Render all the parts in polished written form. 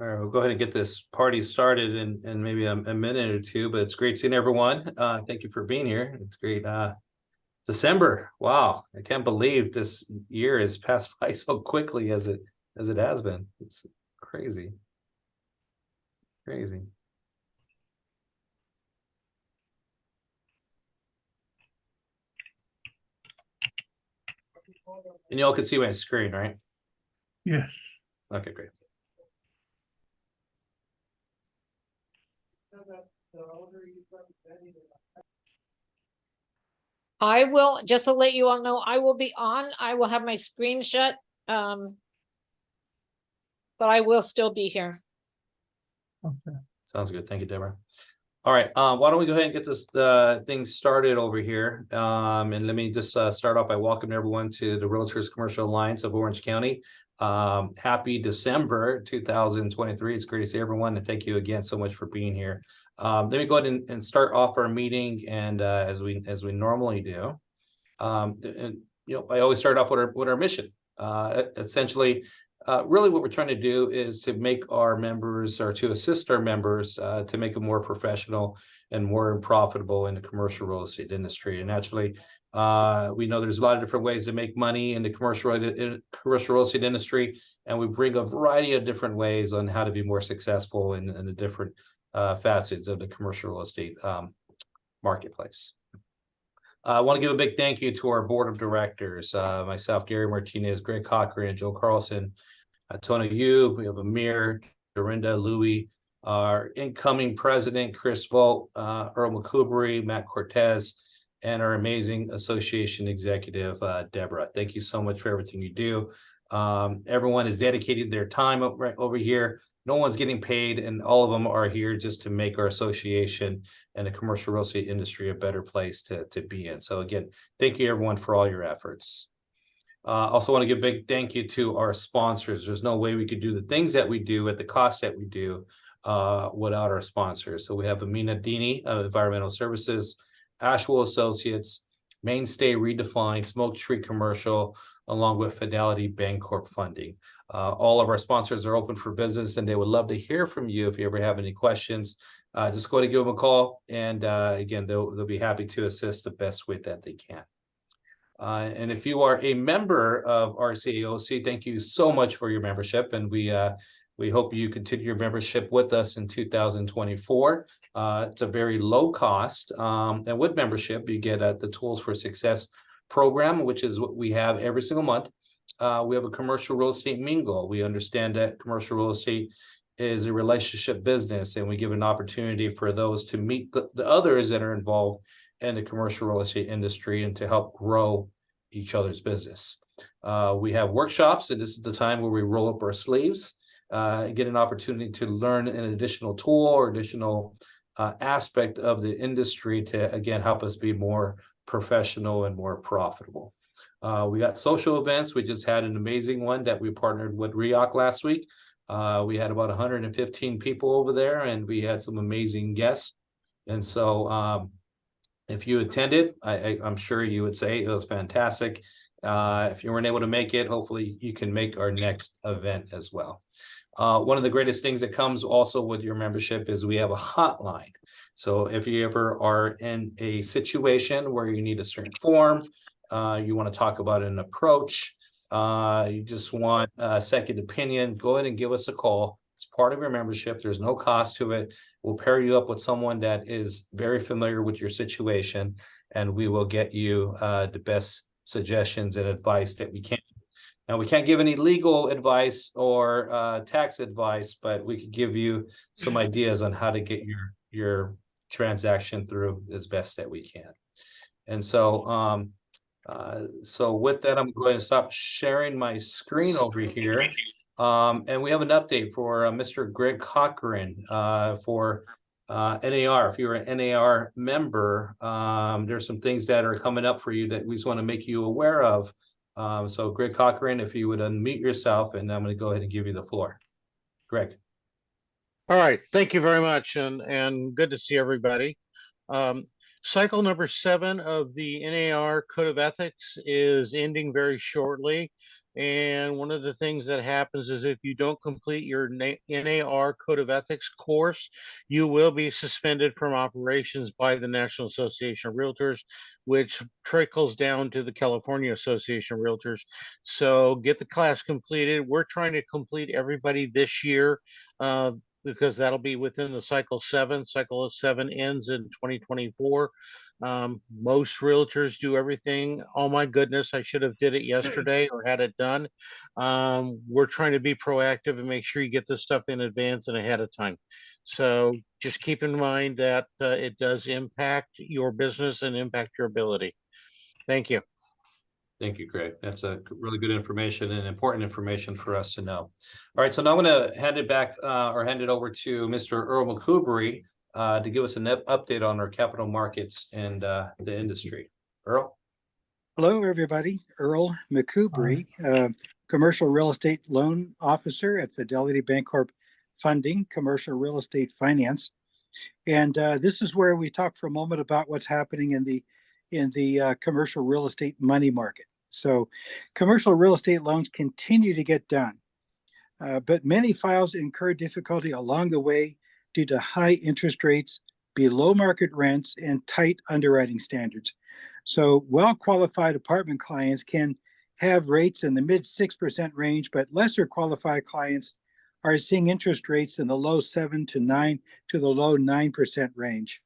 All right, we'll go ahead and get this party started in maybe a minute or two, but it's great seeing everyone. Thank you for being here. It's great. December. Wow. I can't believe this year has passed by so quickly as it has been. It's crazy. Crazy. And y'all can see my screen, right? Yes. Okay, great. I will, just to let you all know, I will be on. I will have my screen shut. But I will still be here. Okay. Sounds good. Thank you, Deborah. All right, why don't we go ahead and get this thing started over here. And let me just start off by welcoming everyone to the Realtors Commercial Alliance of Orange County. Happy December 2023. It's great to see everyone, and thank you again so much for being here. Let me go ahead and start off our meeting, and as we normally do. And I always start off with our mission. Essentially, really what we're trying to do is to make our members, or to assist our members to make them more professional and more profitable in the commercial real estate industry. And actually, we know there's a lot of different ways to make money in the commercial real estate industry, and we bring a variety of different ways on how to be more successful in the different facets of the commercial real estate marketplace. I want to give a big thank you to our board of directors, myself, Gary Martinez, Greg Cochran, and Joe Carlson, Tony Yu. We have Amir, Dorinda, Louie, our incoming president, Chris Volt, Earl McCoubrey, Matt Cortez, and our amazing association executive, Deborah. Thank you so much for everything you do. Everyone is dedicating their time right over here. No one's getting paid, and all of them are here just to make our association and the commercial real estate industry a better place to be in. So again, thank you everyone for all your efforts. Also want to give a big thank you to our sponsors. There's no way we could do the things that we do at the cost that we do without our sponsors. So we have Amina Dini of Environmental Services, Ashwell Associates, Mainstay Redefined, Smoke Tree Commercial, along with Fidelity Bancorp Funding. All of our sponsors are open for business, and they would love to hear from you if you ever have any questions. Just go ahead and give them a call, and again, they'll be happy to assist the best way that they can. And if you are a member of RCAOC, thank you so much for your membership, and we hope you continue your membership with us in 2024. It's a very low cost, and with membership, you get the Tools for Success program, which is what we have every single month. We have a commercial real estate mingle. We understand that commercial real estate is a relationship business, and we give an opportunity for those to meet the others that are involved in the commercial real estate industry and to help grow each other's business. We have workshops, and this is the time where we roll up our sleeves, get an opportunity to learn an additional tool or additional aspect of the industry to, again, help us be more professional and more profitable. We got social events. We just had an amazing one that we partnered with REOC last week. We had about 115 people over there, and we had some amazing guests. And so if you attended, I'm sure you would say it was fantastic. If you weren't able to make it, hopefully you can make our next event as well. One of the greatest things that comes also with your membership is we have a hotline. So if you ever are in a situation where you need a certain form, you want to talk about an approach, you just want a second opinion, go ahead and give us a call. It's part of your membership. There's no cost to it. We'll pair you up with someone that is very familiar with your situation, and we will get you the best suggestions and advice that we can. Now, we can't give any legal advice or tax advice, but we could give you some ideas on how to get your transaction through as best that we can. And so, so with that, I'm going to stop sharing my screen over here. And we have an update for Mr. Greg Cochran for NAR. If you're an NAR member, there's some things that are coming up for you that we just want to make you aware of. So Greg Cochran, if you would unmute yourself, and I'm going to go ahead and give you the floor. Greg. All right, thank you very much, and good to see everybody. Cycle number 7 of the NAR Code of Ethics is ending very shortly. And one of the things that happens is if you don't complete your NAR Code of Ethics course, you will be suspended from operations by the National Association of Realtors, which trickles down to the California Association of Realtors. So get the class completed. We're trying to complete everybody this year because that'll be within the cycle 7. Cycle of 7 ends in 2024. Most realtors do everything. Oh my goodness, I should have did it yesterday or had it done. We're trying to be proactive and make sure you get this stuff in advance and ahead of time. So just keep in mind that it does impact your business and impact your ability. Thank you. Thank you, Greg. That's a really good information and important information for us to know. All right, so now I'm going to hand it back or hand it over to Mr. Earl McCoubrey to give us an update on our capital markets and the industry. Earl? Hello, everybody. Earl McCoubrey, Commercial Real Estate Loan Officer at Fidelity Bancorp Funding, Commercial Real Estate Finance. And this is where we talk for a moment about what's happening in the commercial real estate money market. So commercial real estate loans continue to get done, but many files incur difficulty along the way due to high interest rates, below market rents, and tight underwriting standards. So well-qualified apartment clients can have rates in the mid 6% range, but lesser qualified clients are seeing interest rates in the low 7 to 9 to the low 9% range.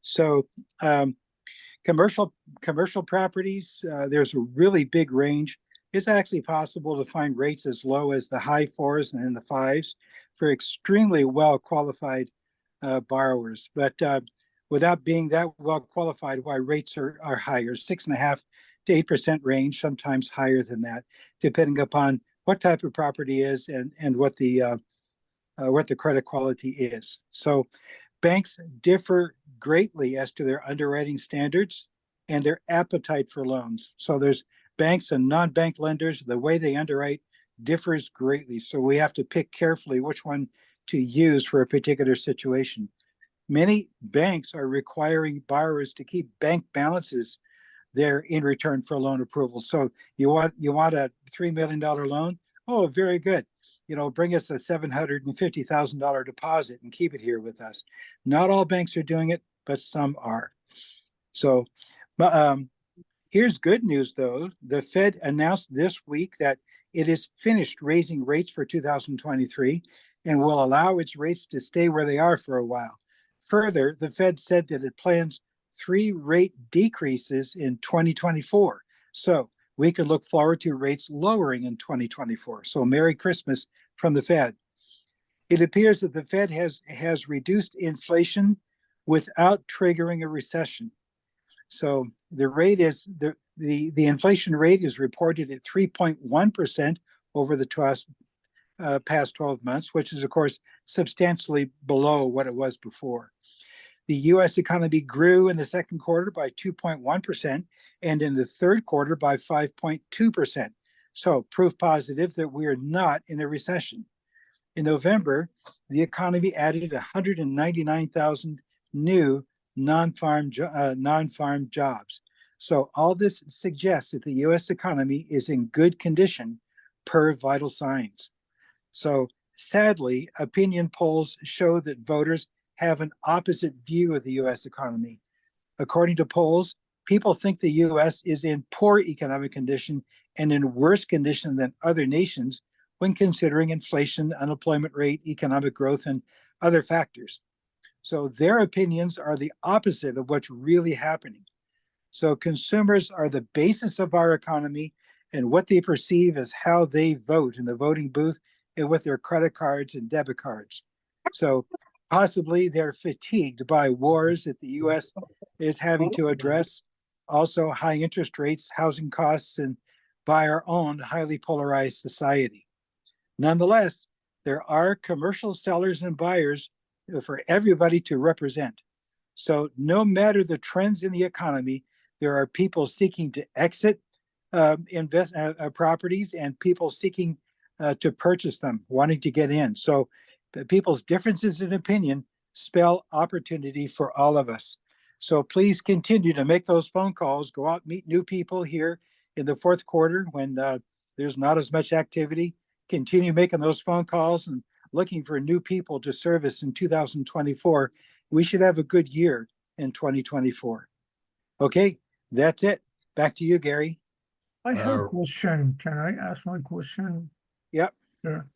So commercial properties, there's a really big range. It's actually possible to find rates as low as the high 4s and in the 5s for extremely well qualified borrowers. But without being that well qualified, why rates are higher, 6.5 to 8% range, sometimes higher than that, depending upon what type of property is and what the credit quality is. So banks differ greatly as to their underwriting standards and their appetite for loans. So there's banks and non-bank lenders, the way they underwrite differs greatly. So we have to pick carefully which one to use for a particular situation. Many banks are requiring borrowers to keep bank balances there in return for loan approval. So you want a $3 million loan? Oh, very good. Bring us a $750,000 deposit and keep it here with us. Not all banks are doing it, but some are. So here's good news, though. The Fed announced this week that it is finished raising rates for 2023 and will allow its rates to stay where they are for a while. Further, the Fed said that it plans 3 rate decreases in 2024. So we could look forward to rates lowering in 2024. So Merry Christmas from the Fed. It appears that the Fed has reduced inflation without triggering a recession. So the rate is the inflation rate is reported at 3.1% over the past 12 months, which is, of course, substantially below what it was before. The U.S. economy grew in the second quarter by 2.1% and in the third quarter by 5.2%. So proof positive that we are not in a recession. In November, the economy added 199,000 new non-farm jobs. So all this suggests that the U.S. economy is in good condition per vital signs. So sadly, opinion polls show that voters have an opposite view of the U.S. economy. According to polls, people think the U.S. is in poor economic condition and in worse condition than other nations when considering inflation, unemployment rate, economic growth, and other factors. So their opinions are the opposite of what's really happening. So consumers are the basis of our economy, and what they perceive is how they vote in the voting booth and with their credit cards and debit cards. So possibly they're fatigued by wars that the U.S. is having to address, also high interest rates, housing costs, and by our own highly polarized society. Nonetheless, there are commercial sellers and buyers for everybody to represent. So no matter the trends in the economy, there are people seeking to exit properties and people seeking to purchase them, wanting to get in. So people's differences in opinion spell opportunity for all of us. So please continue to make those phone calls, go out, meet new people here in the fourth quarter when there's not as much activity. Continue making those phone calls and looking for new people to service in 2024. We should have a good year in 2024. Okay, that's it. Back to you, Gary. I have a Uh, question. Can I ask my question? Yep. Sure.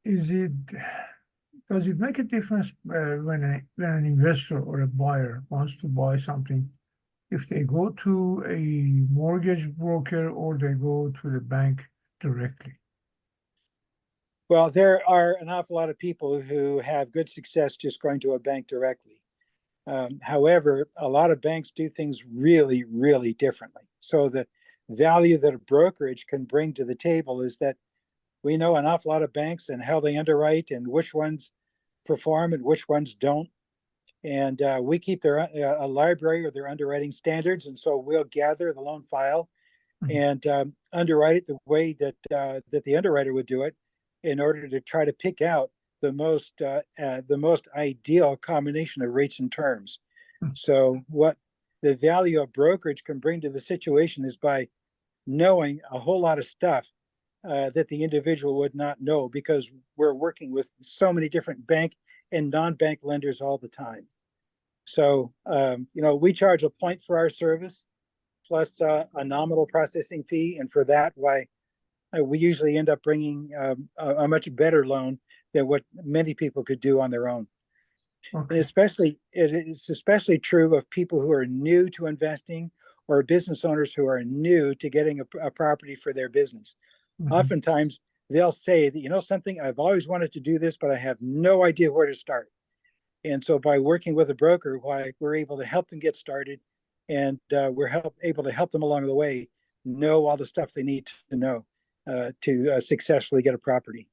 Is it, does it make a difference when an investor or a buyer wants to buy something, if they go to a mortgage broker or they go to the bank directly? Well, there are an awful lot of people who have good success just going to a bank directly. However, a lot of banks do things really, really differently. So the value that a brokerage can bring to the table is that we know an awful lot of banks and how they underwrite and which ones perform and which ones don't. And we keep their a library of their underwriting standards, and so we'll gather the loan file and underwrite it the way that that the underwriter would do it, in order to try to pick out the most ideal combination of rates and terms. So what the value of brokerage can bring to the situation is by knowing a whole lot of stuff that the individual would not know, because we're working with so many different bank and non-bank lenders all the time. So, we charge a point for our service plus a nominal processing fee. And for that, why we usually end up bringing a much better loan than what many people could do on their own. And Okay. it's especially true of people who are new to investing or business owners who are new to getting a property for their business. Mhm. Oftentimes they'll say that, something, I've always wanted to do this, but I have no idea where to start. And so by working with a broker, we're able to help them get started, and able to help them along the way know all the stuff they need to know to successfully get a property.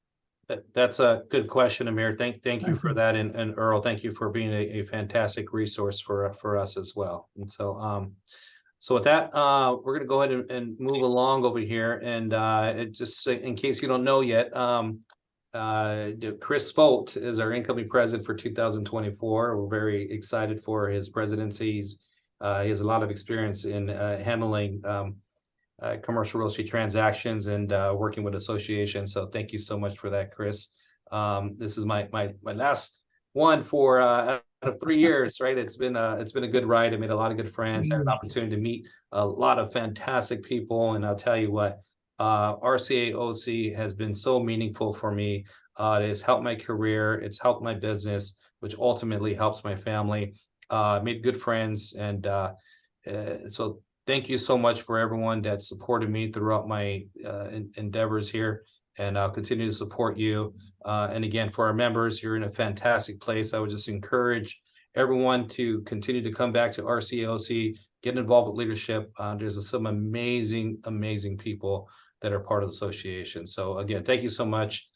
That's a good question, Amir. Thank you Thank for you. that, and Earl, thank you for being a fantastic resource for us as well. And so with that, we're gonna go ahead and move along over here, and just in case you don't know yet, Chris Folt is our incoming president for 2024. We're very excited for his presidency. He has a lot of experience in handling commercial real estate transactions and working with associations. So thank you so much for that, Chris. This is my last one for out of 3 years, right? It's been a good ride. I made a lot of good friends, had an opportunity to meet a lot of fantastic people, and I'll tell you what, RCAOC has been so meaningful for me. It has helped my career, it's helped my business, which ultimately helps my family. Made good friends, and so thank you so much for everyone that supported me throughout my endeavors here, and I'll continue to support you. And again, for our members, you're in a fantastic place. I would just encourage everyone to continue to come back to RCAOC, get involved with leadership. There's some amazing people that are part of the association. So again, thank you so much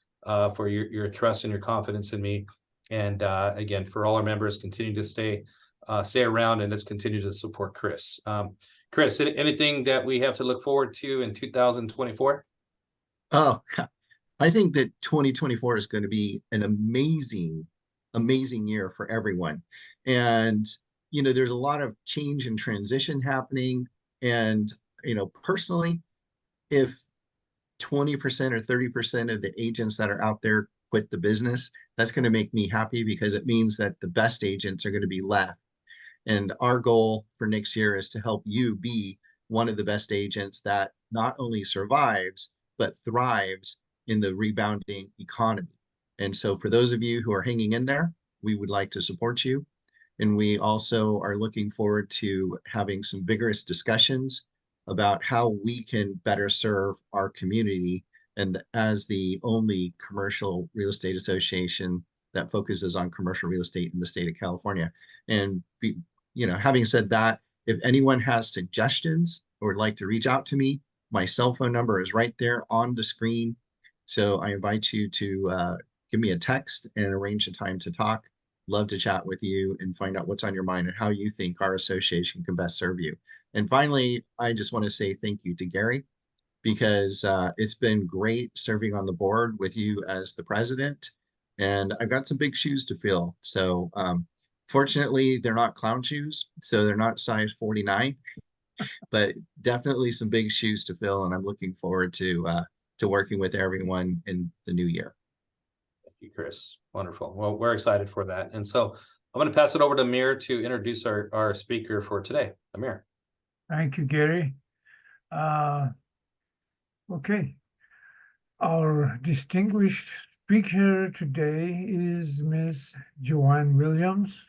for your trust and your confidence in me. And again, for all our members, continue to stay around, and let's continue to support Chris. Chris, anything that we have to look forward to in 2024? Oh, I think that 2024 is going to be an amazing year for everyone. And, there's a lot of change and transition happening. And, personally, if 20% or 30% of the agents that are out there quit the business, that's going to make me happy, because it means that the best agents are going to be left. And our goal for next year is to help you be one of the best agents that not only survives, but thrives in the rebounding economy. And so for those of you who are hanging in there, we would like to support you. And we also are looking forward to having some vigorous discussions about how we can better serve our community, and as the only commercial real estate association that focuses on commercial real estate in the state of California. And having said that, if anyone has suggestions or would like to reach out to me, my cell phone number is right there on the screen. So I invite you to give me a text and arrange a time to talk. Love to chat with you and find out what's on your mind and how you think our association can best serve you. And finally, I just want to say thank you to Gary, because it's been great serving on the board with you as the president. And I've got some big shoes to fill. So fortunately, they're not clown shoes, so they're not size 49. But definitely some big shoes to fill, and I'm looking forward to working with everyone in the new year. Thank you, Chris. Wonderful. Well, we're excited for that. And so I'm going to pass it over to Amir to introduce our speaker for today. Amir. Thank you, Gary. Okay. Our distinguished speaker today is Ms. Joan Williams,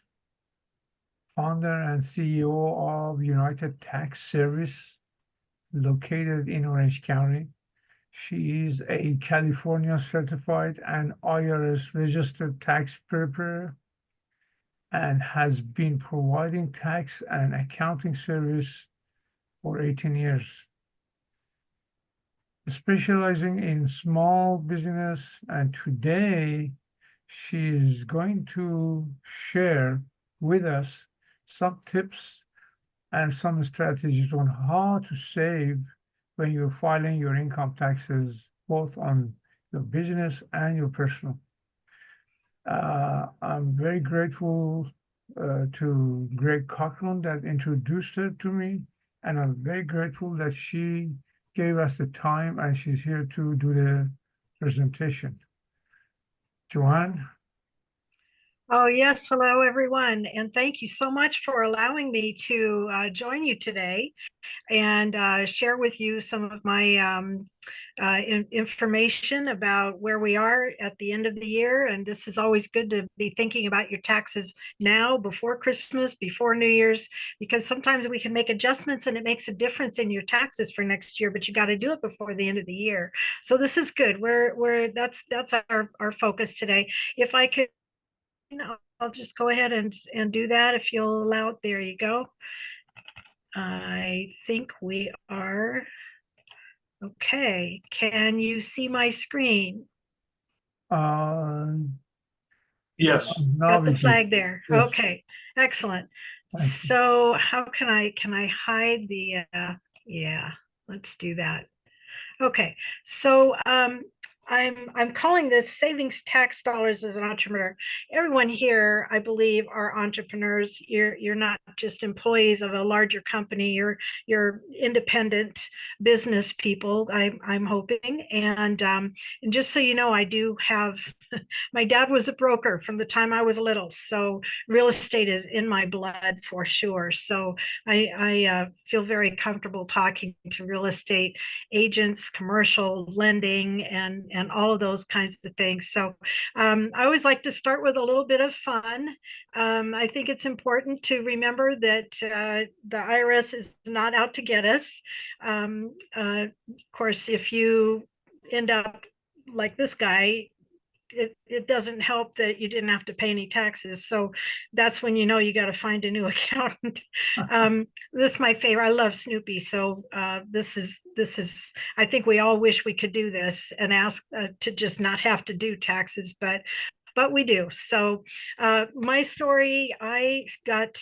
founder and CEO of United Tax Service, located in Orange County. She is a California certified and IRS registered tax preparer and has been providing tax and accounting service for 18 years. Specializing in small business, and today she is going to share with us some tips and some strategies on how to save when you're filing your income taxes, both on your business and your personal. I'm very grateful to Greg Cochran that introduced her to me, and I'm very grateful that she gave us the time and she's here to do the presentation. Joanne? Oh, yes. Hello, everyone. And thank you so much for allowing me to join you today and share with you some of my information about where we are at the end of the year. And this is always good to be thinking about your taxes now, before Christmas, before New Year's, because sometimes we can make adjustments and it makes a difference in your taxes for next year, but you got to do it before the end of the year. So this is good. That's our focus today. If I could, I'll just go ahead and do that if you'll allow it. There you go. I think we are okay. Can you see my screen? Yes. Got the flag there. Yes. Okay, excellent. Thank you. So how can I hide the yeah, let's do that. Okay, so I'm calling this savings tax dollars as an entrepreneur. Everyone here, I believe, are entrepreneurs. You're not just employees of a larger company. You're independent business people. I'm hoping, and just so you know, I do have. My dad was a broker from the time I was little, so real estate is in my blood for sure. So I feel very comfortable talking to real estate agents, commercial lending, and all of those kinds of things. So I always like to start with a little bit of fun. I think it's important to remember that the IRS is not out to get us. Of course, if you end up like this guy, it doesn't help that you didn't have to pay any taxes. So that's when you know you got to find a new accountant. This is my favorite. I love Snoopy. So this is I think we all wish we could do this and ask to just not have to do taxes, but we do. So my story, I got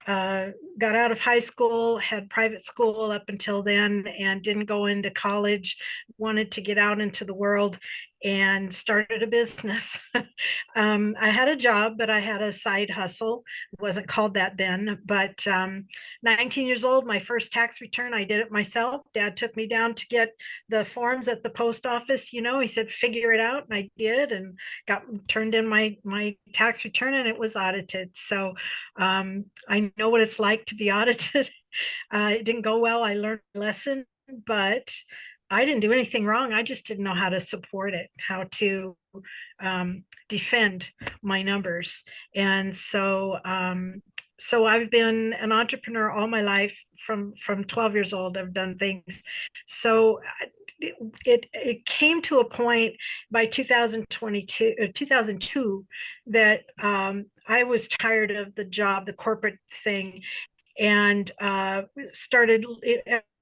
out of high school, had private school up until then, and didn't go into college, wanted to get out into the world and started a business. I had a job, but I had a side hustle. It wasn't called that then, but 19 years old, my first tax return, I did it myself. Dad took me down to get the forms at the post office. He said, figure it out. And I did, and turned in my tax return, and it was audited. So I know what it's like to be audited. It didn't go well. I learned a lesson, but I didn't do anything wrong. I just didn't know how to support it, how to defend my numbers. And so I've been an entrepreneur all my life. From 12 years old, I've done things. So it came to a point by 2002 that I was tired of the job, the corporate thing, and started.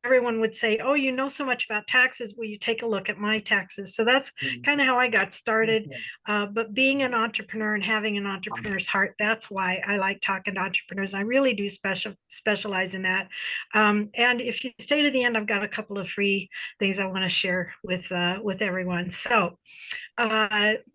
Everyone would say, oh, you know so much about taxes. Will you take a look at my taxes? So that's kind of how I got started. But being an entrepreneur and having an entrepreneur's heart, that's why I like talking to entrepreneurs. I really do specialize in that. And if you stay to the end, I've got a couple of free things I want to share with everyone. So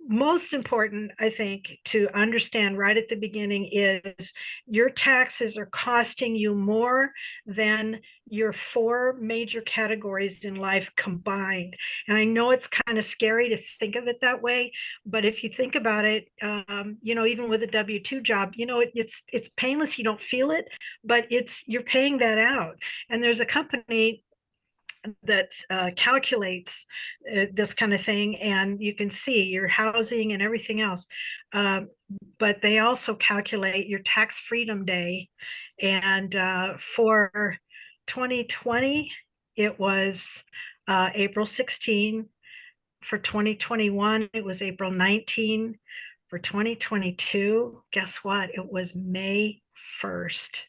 most important, I think, to understand right at the beginning is your taxes are costing you more than your 4 major categories in life combined. And I know it's kind of scary to think of it that way, but if you think about it, even with a W-2 job, it's painless. You don't feel it, but you're paying that out. And there's a company that calculates this kind of thing, and you can see your housing and everything else. But they also calculate your tax freedom day. And for 2020, it was April 16. For 2021, it was April 19. For 2022, guess what? It was May 1st.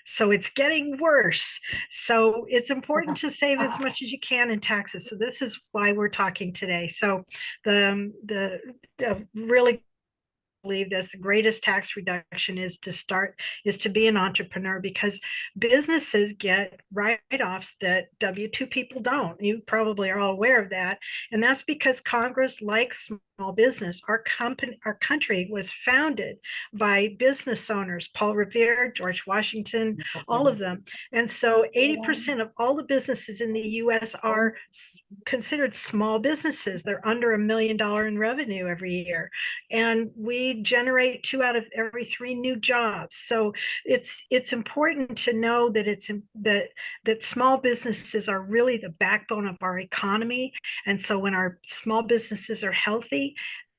So it's getting worse. So it's important to save as much as you can in taxes. So this is why we're talking today. So the really believe this, the greatest tax reduction is to be an entrepreneur, because businesses get write-offs that W-2 people don't. You probably are all aware of that. And that's because Congress likes small business. Our country was founded by business owners, Paul Revere, George Washington, all of them. And so 80% of all the businesses in the US are considered small businesses. They're under $1 million in revenue every year. And we generate 2 out of every 3 new jobs. So it's important to know that that small businesses are really the backbone of our economy. And so when our small businesses are healthy,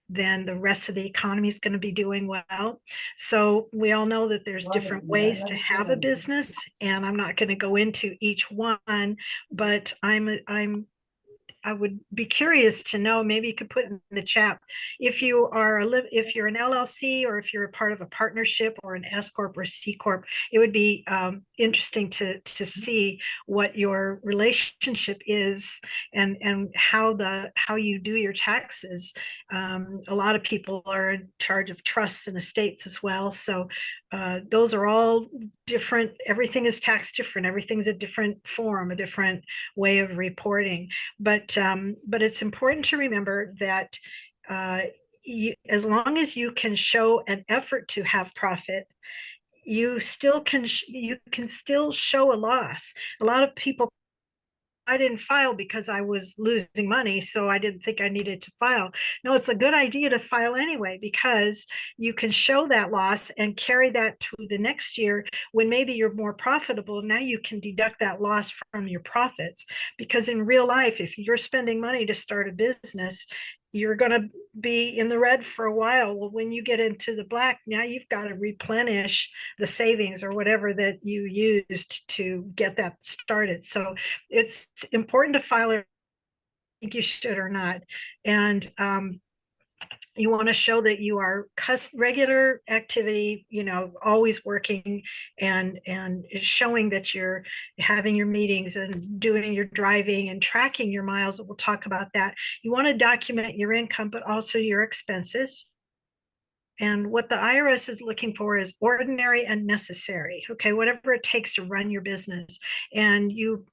then the rest of the economy is going to be doing well. So we all know that there's different ways to have a business, and I'm not going to go into each one, but I would be curious to know, maybe you could put in the chat, if you're an LLC, or if you're a part of a partnership or an S Corp or C Corp, it would be interesting to see what your relationship is, and how you do your taxes. A lot of people are in charge of trusts and estates as well. So those are all different. Everything is taxed different. Everything's a different form, a different way of reporting. But it's important to remember that as long as you can show an effort to have profit, you can still show a loss. A lot of people, I didn't file because I was losing money, so I didn't think I needed to file. No, it's a good idea to file anyway, because you can show that loss and carry that to the next year when maybe you're more profitable. Now you can deduct that loss from your profits, because in real life, if you're spending money to start a business, you're going to be in the red for a while. Well, when you get into the black, now you've got to replenish the savings or whatever that you used to get that started. So it's important to file it. I think you should or not. And you want to show that you are regular activity, always working, and showing that you're having your meetings and doing your driving and tracking your miles. We'll talk about that. You want to document your income, but also your expenses. And what the IRS is looking for is ordinary and necessary. Okay, whatever it takes to run your business. And you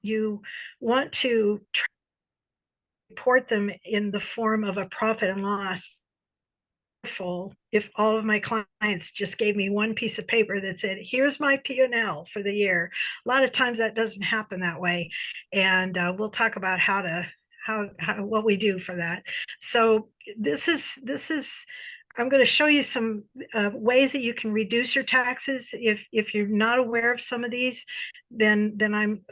want to report them in the form of a profit and loss. If all of my clients just gave me one piece of paper that said, here's my P&L for the year. A lot of times that doesn't happen that way. And we'll talk about what we do for that. So this is I'm going to show you some ways that you can reduce your taxes. If you're not aware of some of these, then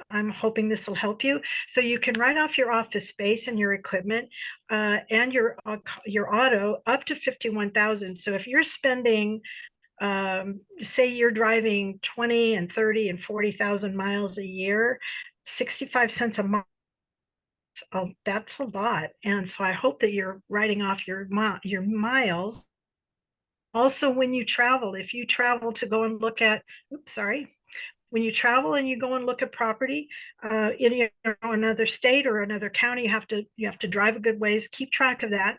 I'm hoping this will help you. So you can write off your office space and your equipment and your auto up to $51,000. So if you're spending, say you're driving 20 and 30 and 40,000 miles a year, 65 cents a mile. Oh, that's a lot. And so I hope that you're writing off your miles. Also, when you travel, if you travel to go and look at, when you travel and you go and look at property in another state or another county, you have to drive a good ways, keep track of that.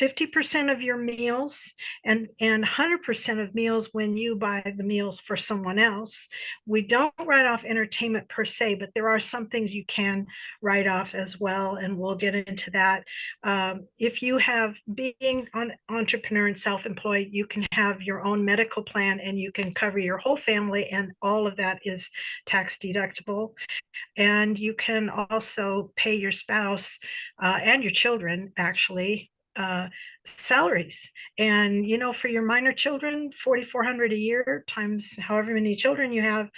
50% of your meals and 100% of meals when you buy the meals for someone else. We don't write off entertainment per se, but there are some things you can write off as well, and we'll get into that. If you have being an entrepreneur and self-employed, you can have your own medical plan and you can cover your whole family, and all of that is tax deductible. And you can also pay your spouse and your children, actually, salaries. And for your minor children, $4,400 a year times however many children you have,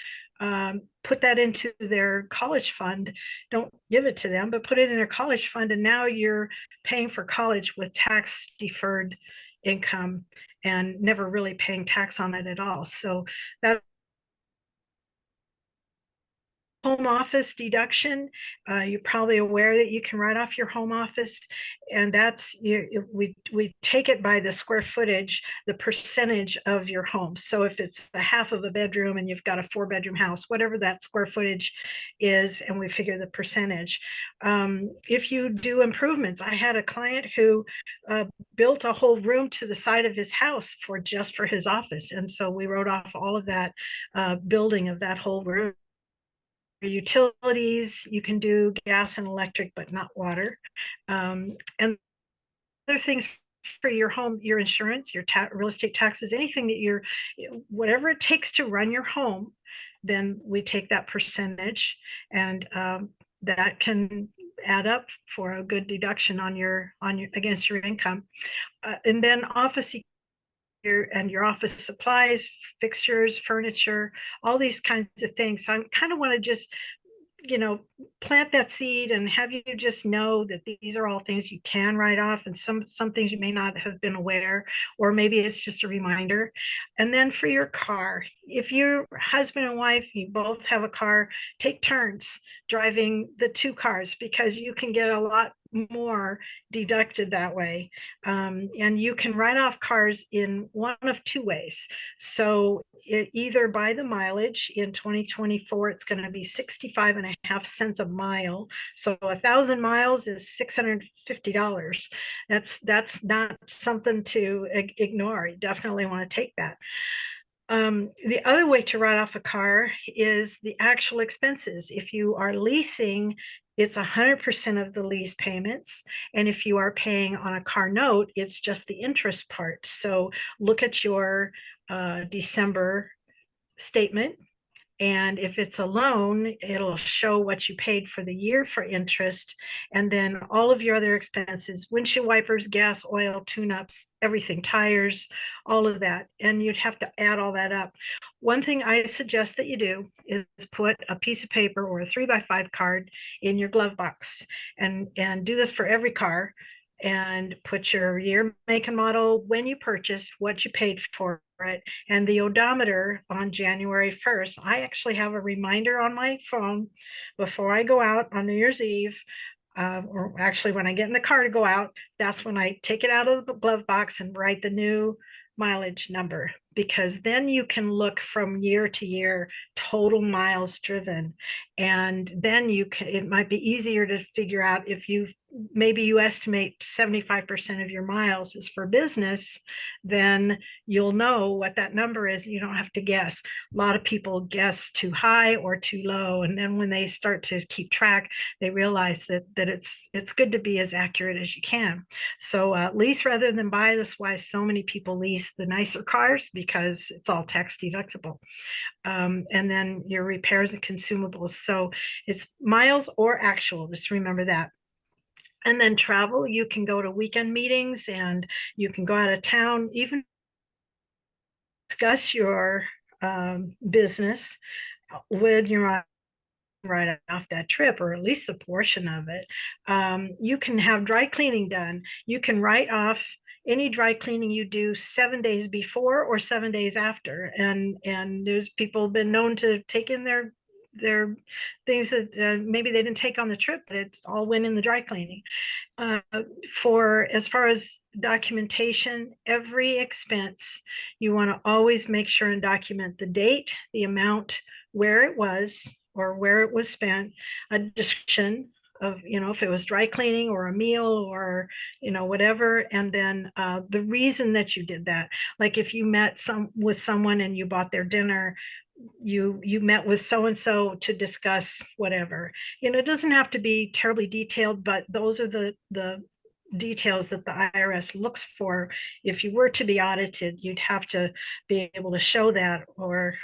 put that into their college fund. Don't give it to them, but put it in their college fund, and now you're paying for college with tax deferred income and never really paying tax on it at all. So that home office deduction, you're probably aware that you can write off your home office, and that's we take it by the square footage, the percentage of your home. So if it's a half of a bedroom and you've got a 4-bedroom house, whatever that square footage is, and we figure the percentage. If you do improvements, I had a client who built a whole room to the side of his house just for his office, and so we wrote off all of that building of that whole room. Utilities, you can do gas and electric, but not water. And other things for your home, your insurance, your real estate taxes, anything that whatever it takes to run your home, then we take that percentage, and that can add up for a good deduction against your income. And then office and your office supplies, fixtures, furniture, all these kinds of things. So I kind of want to just, plant that seed and have you just know that these are all things you can write off, and some things you may not have been aware, or maybe it's just a reminder. And then for your car, if you're husband and wife, you both have a car, take turns driving the 2 cars, because you can get a lot more deducted that way. And you can write off cars in one of 2 ways. So either by the mileage. In 2024, it's going to be 65.5 cents a mile. So 1,000 miles is $650. That's not something to ignore. You definitely want to take that. The other way to write off a car is the actual expenses. If you are leasing, it's 100% of the lease payments. And if you are paying on a car note, it's just the interest part. So look at your December statement. And if it's a loan, it'll show what you paid for the year for interest, and then all of your other expenses, windshield wipers, gas, oil, tune-ups, everything, tires, all of that. And you'd have to add all that up. One thing I suggest that you do is put a piece of paper or a 3x5 card in your glove box, and do this for every car, and put your year, make, and model, when you purchased, what you paid for it, and the odometer on January 1st. I actually have a reminder on my phone before I go out on New Year's Eve, or actually when I get in the car to go out, that's when I take it out of the glove box and write the new mileage number, because then you can look from year to year total miles driven, and then it might be easier to figure out if maybe you estimate 75% of your miles is for business, then you'll know what that number is. You don't have to guess. A lot of people guess too high or too low, and then when they start to keep track, they realize that it's good to be as accurate as you can. So lease rather than buy. That's why so many people lease the nicer cars, because it's all tax deductible. And then your repairs and consumables. So it's miles or actual, just remember that. And then travel, you can go to weekend meetings, and you can go out of town, even discuss your business when you're right off that trip, or at least a portion of it. You can have dry cleaning done. You can write off any dry cleaning you do 7 days before or 7 days after. And there's people been known to take in their things that maybe they didn't take on the trip, but it all went in the dry cleaning. As far as documentation, every expense, you want to always make sure and document the date, the amount, where it was or where it was spent, a description if it was dry cleaning or a meal or, whatever. And then the reason that you did that, like if you met with someone and you bought their dinner, you met with so and so to discuss whatever. It doesn't have to be terribly detailed, but those are the details that the IRS looks for. If you were to be audited, you'd have to be able to show that, or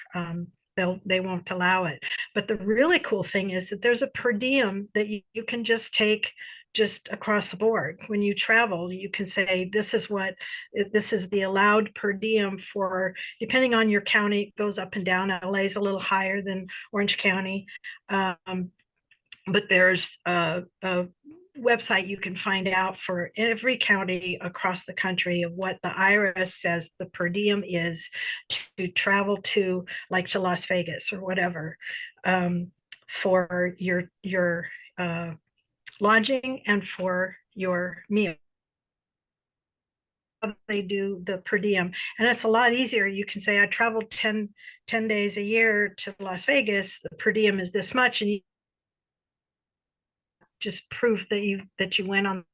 they won't allow it. But the really cool thing is that there's a per diem that you can just take just across the board. When you travel, you can say, this is the allowed per diem for, depending on your county, it goes up and down. LA is a little higher than Orange County. But there's a website you can find out for every county across the country of what the IRS says the per diem is to travel to, like to Las Vegas or whatever, for your lodging and for your meal. They do the per diem, and it's a lot easier. You can say, I traveled 10 days a year to Las Vegas, the per diem is this much, and you just proof that you went on.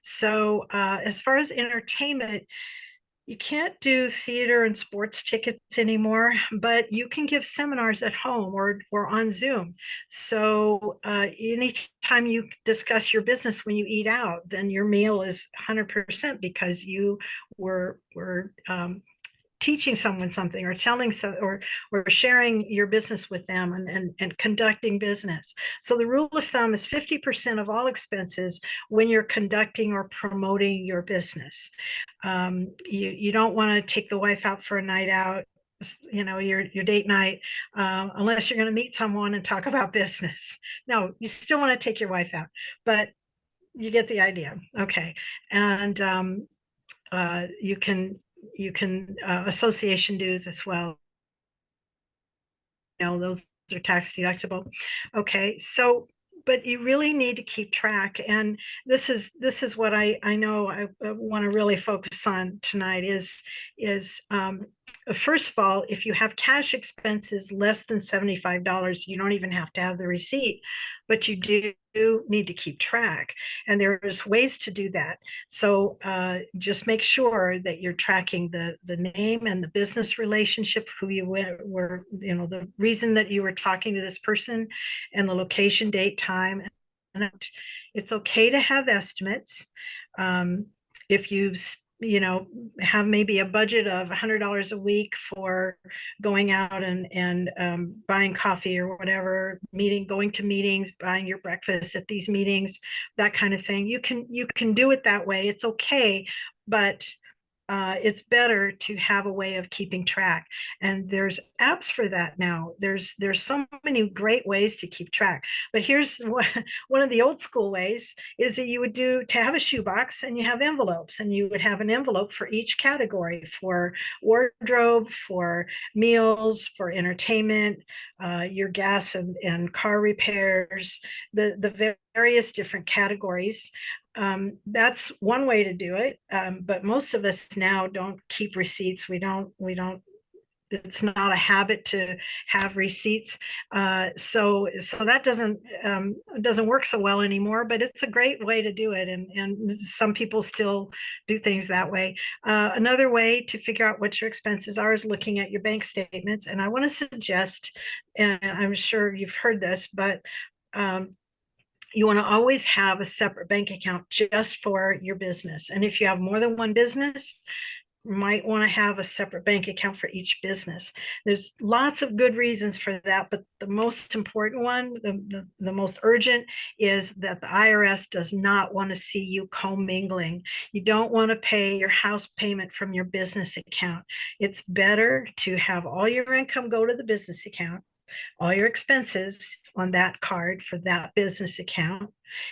So as far as entertainment, you can't do theater and sports tickets anymore, but you can give seminars at home or on Zoom. So anytime you discuss your business when you eat out, then your meal is 100% because you were teaching someone something, or telling or sharing your business with them, and conducting business. So the rule of thumb is 50% of all expenses when you're conducting or promoting your business. You don't want to take the wife out for a night out, your date night, unless you're going to meet someone and talk about business. No, you still want to take your wife out, but you get the idea. Okay. And you can association dues as well. Those are tax deductible. Okay, so but you really need to keep track, and this is what I know I want to really focus on tonight is first of all, if you have cash expenses less than $75, you don't even have to have the receipt, but you do need to keep track, and there's ways to do that. So just make sure that you're tracking the name and the business relationship, who you were, the reason that you were talking to this person, and the location, date, time. And it's okay to have estimates. If you have maybe a budget of $100 a week for going out and buying coffee or whatever, going to meetings, buying your breakfast at these meetings, that kind of thing. You can do it that way. It's okay, but it's better to have a way of keeping track, and there's apps for that now. There's so many great ways to keep track, but here's one of the old school ways is that you would to have a shoebox, and you have envelopes, and you would have an envelope for each category, for wardrobe, for meals, for entertainment, your gas and car repairs, the various different categories. That's one way to do it. But most of us now don't keep receipts. We don't, it's not a habit to have receipts. So that doesn't work so well anymore, but it's a great way to do it. And some people still do things that way. Another way to figure out what your expenses are is looking at your bank statements. And I want to suggest, and I'm sure you've heard this, but you want to always have a separate bank account just for your business. And if you have more than one business, you might want to have a separate bank account for each business. There's lots of good reasons for that, but the most important one, the most urgent, is that the IRS does not want to see you commingling. You don't want to pay your house payment from your business account. It's better to have all your income go to the business account, all your expenses on that card for that business account.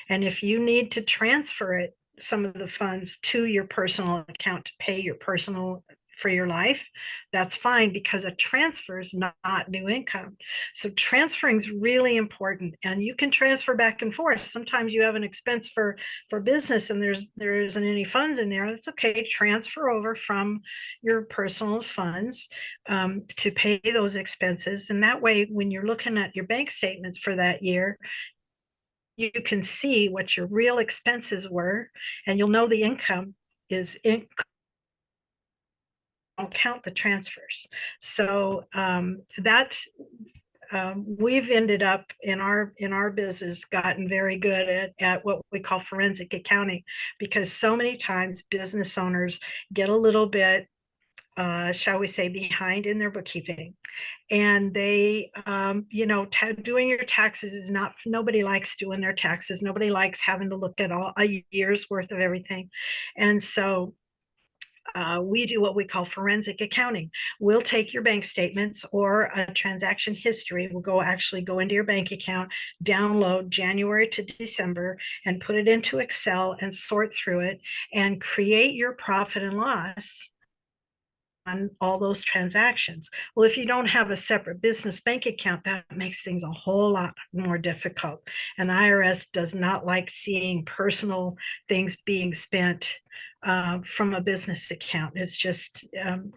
And if you need to transfer some of the funds to your personal account to pay your personal for your life, that's fine, because a transfer is not new income. So transferring is really important, and you can transfer back and forth. Sometimes you have an expense for business and there isn't any funds in there. That's okay. Transfer over from your personal funds to pay those expenses. And that way, when you're looking at your bank statements for that year, you can see what your real expenses were, and you'll know the income is in. Don't count the transfers. So that's we've ended up in our business gotten very good at what we call forensic accounting, because so many times business owners get a little bit shall we say, behind in their bookkeeping. And they, doing your taxes is not, nobody likes doing their taxes. Nobody likes having to look at all a year's worth of everything. And so we do what we call forensic accounting. We'll take your bank statements or a transaction history. We'll actually go into your bank account, download January to December, and put it into Excel and sort through it and create your profit and loss on all those transactions. Well, if you don't have a separate business bank account, that makes things a whole lot more difficult. And the IRS does not like seeing personal things being spent from a business account. It's just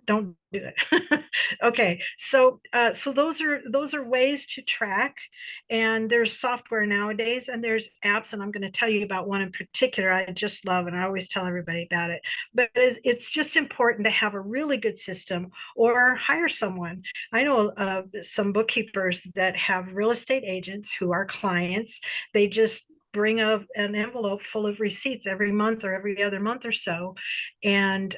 don't do it. Okay, so those are ways to track, and there's software nowadays, and there's apps, and I'm going to tell you about one in particular I just love, and I always tell everybody about it. But it's just important to have a really good system or hire someone. I know some bookkeepers that have real estate agents who are clients. They just bring an envelope full of receipts every month or every other month or so. And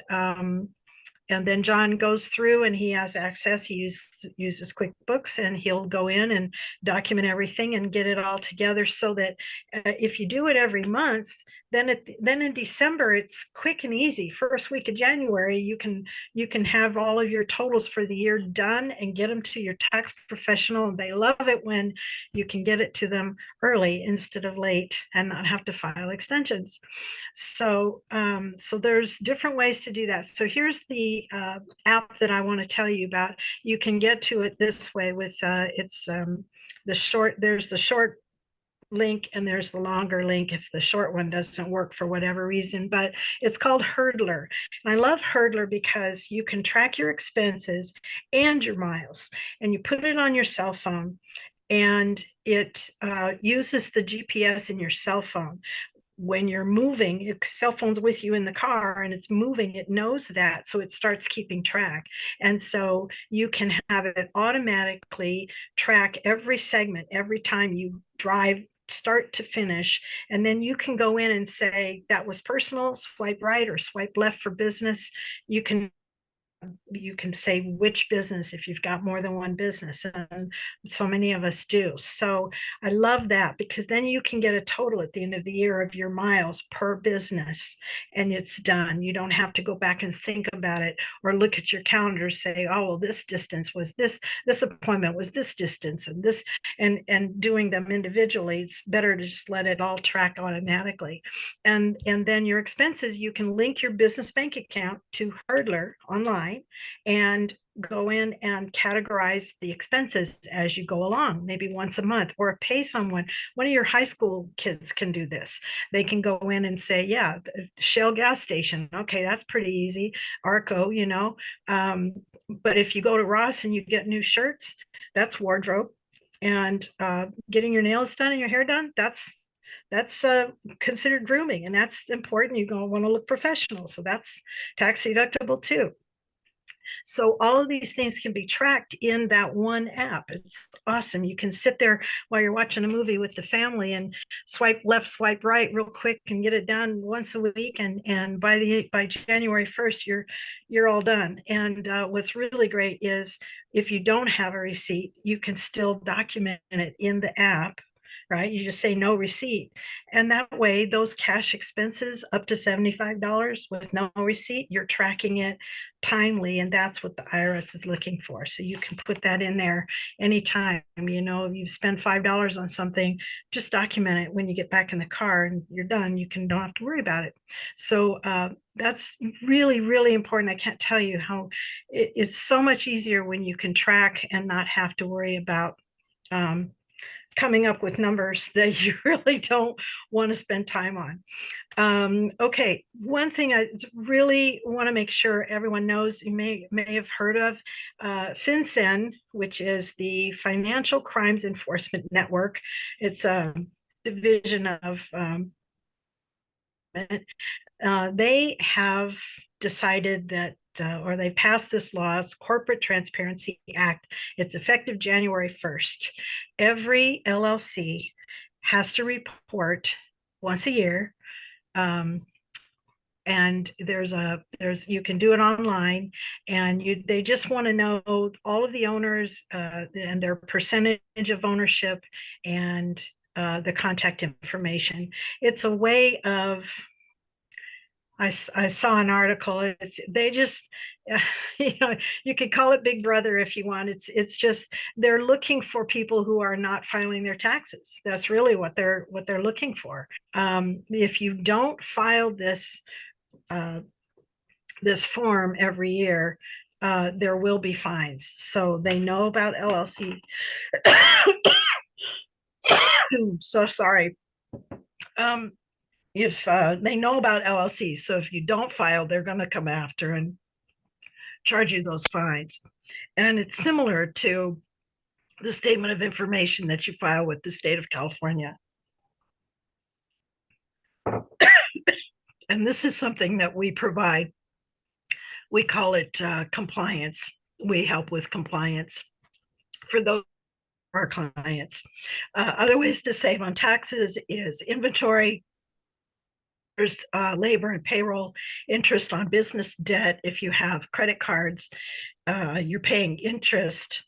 then John goes through and he has access. He uses QuickBooks, and he'll go in and document everything and get it all together, so that if you do it every month, then in December, it's quick and easy. First week of January, you can have all of your totals for the year done and get them to your tax professional. And they love it when you can get it to them early instead of late and not have to file extensions. So there's different ways to do that. So here's the app that I want to tell you about. You can get to it this way with there's the short link and there's the longer link if the short one doesn't work for whatever reason, but it's called Hurdler. And I love Hurdler because you can track your expenses and your miles, and you put it on your cell phone, and it uses the GPS in your cell phone. When you're moving, your cell phone's with you in the car and it's moving, it knows that, so it starts keeping track. And so you can have it automatically track every segment every time you drive, start to finish. And then you can go in and say that was personal, swipe right or swipe left for business. You can say which business if you've got more than one business, and so many of us do. So I love that, because then you can get a total at the end of the year of your miles per business, and it's done. You don't have to go back and think about it or look at your calendar, say, oh, well, this distance was this appointment was this distance, and this, and doing them individually. It's better to just let it all track automatically. And then your expenses, you can link your business bank account to Hurdler online and go in and categorize the expenses as you go along, maybe once a month, or pay someone. One of your high school kids can do this. They can go in and say, yeah, Shell gas station. Okay, that's pretty easy. Arco, but if you go to Ross and you get new shirts, that's wardrobe. And getting your nails done and your hair done, that's considered grooming, and that's important. You're going to want to look professional. So that's tax deductible too. So all of these things can be tracked in that one app. It's awesome. You can sit there while you're watching a movie with the family and swipe left, swipe right real quick and get it done once a week. And by January 1st, you're all done. And what's really great is if you don't have a receipt, you can still document it in the app. Right? You just say no receipt. And that way, those cash expenses up to $75 with no receipt, you're tracking it timely. And that's what the IRS is looking for. So you can put that in there anytime. You spend $5 on something, just document it when you get back in the car and you're done. Don't have to worry about it. So that's really, really important. I can't tell you how it's so much easier when you can track and not have to worry about coming up with numbers that you really don't want to spend time on. Okay, one thing I really want to make sure everyone knows, you may have heard of FinCEN, which is the Financial Crimes Enforcement Network. It's Division of they have decided that, or they passed this law, it's Corporate Transparency Act. It's effective January 1st. Every LLC has to report once a year. And you can do it online, and they just want to know all of the owners and their percentage of ownership, and the contact information. It's a way of, I saw an article. They just, you could call it Big Brother if you want. It's just they're looking for people who are not filing their taxes. That's really what they're looking for. If you don't file this form every year, there will be fines. So they know about LLC. So sorry. If they know about LLCs, so if you don't file, they're going to come after and charge you those fines. And it's similar to the statement of information that you file with the state of California. And this is something that we provide. We call it compliance. We help with compliance for those our clients. Other ways to save on taxes is inventory, there's labor and payroll, interest on business debt. If you have credit cards, you're paying interest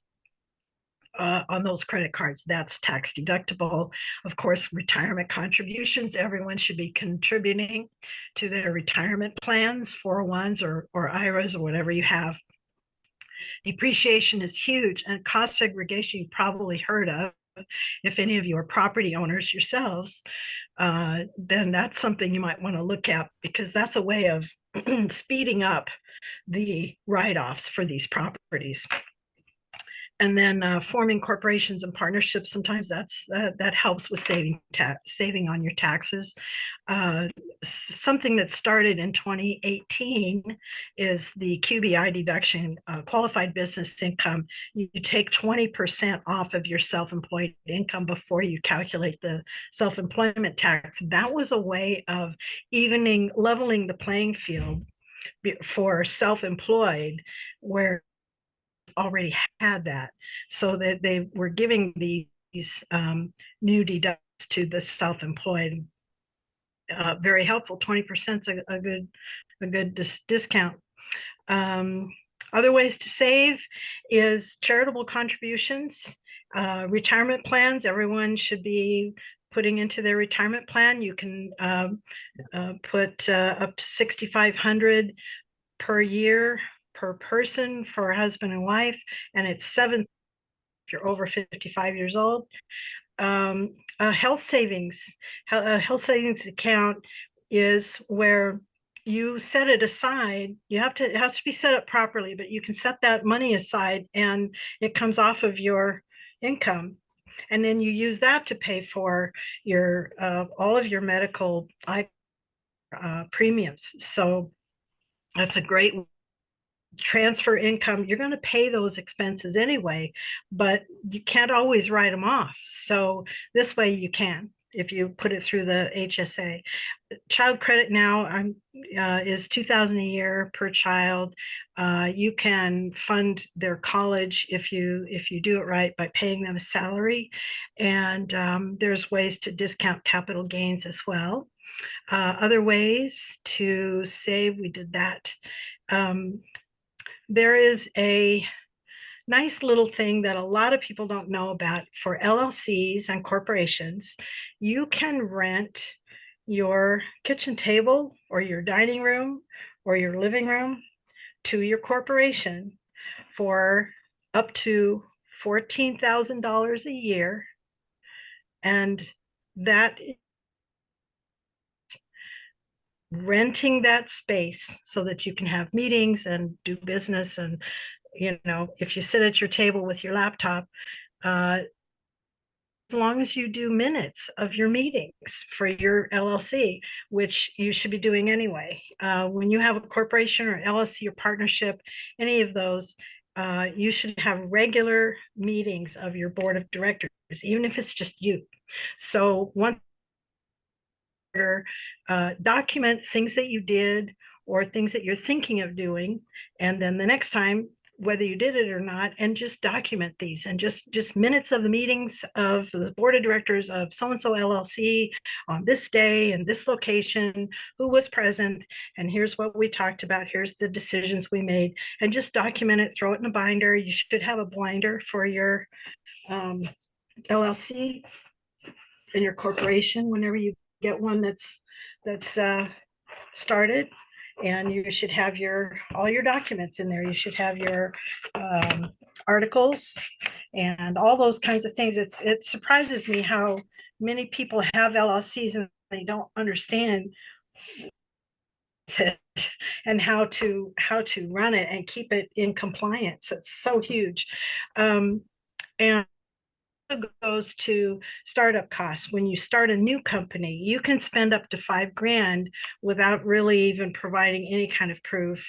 on those credit cards. That's tax deductible. Of course, retirement contributions. Everyone should be contributing to their retirement plans, 401s or IRAs or whatever you have. Depreciation is huge, and cost segregation you've probably heard of. If any of you are property owners yourselves, then that's something you might want to look at, because that's a way of speeding up the write-offs for these properties. And then forming corporations and partnerships, sometimes that helps with saving on your taxes. Something that started in 2018 is the QBI deduction, qualified business income. You take 20% off of your self-employed income before you calculate the self-employment tax. That was a way of leveling the playing field for self-employed, where already had that, so that they were giving these new deductions to the self-employed. Very helpful. 20% is a good discount. Other ways to save is charitable contributions, retirement plans. Everyone should be putting into their retirement plan. You can put up to $6,500 per year per person for a husband and wife, and it's $7,000 if you're over 55 years old. A health savings account is where you set it aside. It has to be set up properly, but you can set that money aside and it comes off of your income. And then you use that to pay for your all of your medical premiums. So that's a great transfer income. You're going to pay those expenses anyway, but you can't always write them off. So this way you can, if you put it through the HSA. Child credit now is $2,000 a year per child. You can fund their college if you do it right by paying them a salary, and there's ways to discount capital gains as well. Other ways to save, we did that. There is a nice little thing that a lot of people don't know about for LLCs and corporations. You can rent your kitchen table or your dining room or your living room to your corporation for up to $14,000 a year. And that renting that space so that you can have meetings and do business. And if you sit at your table with your laptop, as long as you do minutes of your meetings for your LLC, which you should be doing anyway. When you have a corporation or LLC or partnership, any of those, you should have regular meetings of your board of directors, even if it's just you. So one, document things that you did or things that you're thinking of doing, and then the next time, whether you did it or not, and just document these, and just minutes of the meetings of the board of directors of so-and-so LLC on this day and this location, who was present, and here's what we talked about, here's the decisions we made, and just document it, throw it in a binder. You should have a binder for your LLC and your corporation whenever you get one that's started. And you should have all your documents in there. You should have your articles and all those kinds of things. It surprises me how many people have LLCs and they don't understand it and how to run it and keep it in compliance. It's so huge. And goes to startup costs. When you start a new company, you can spend up to $5,000 without really even providing any kind of proof.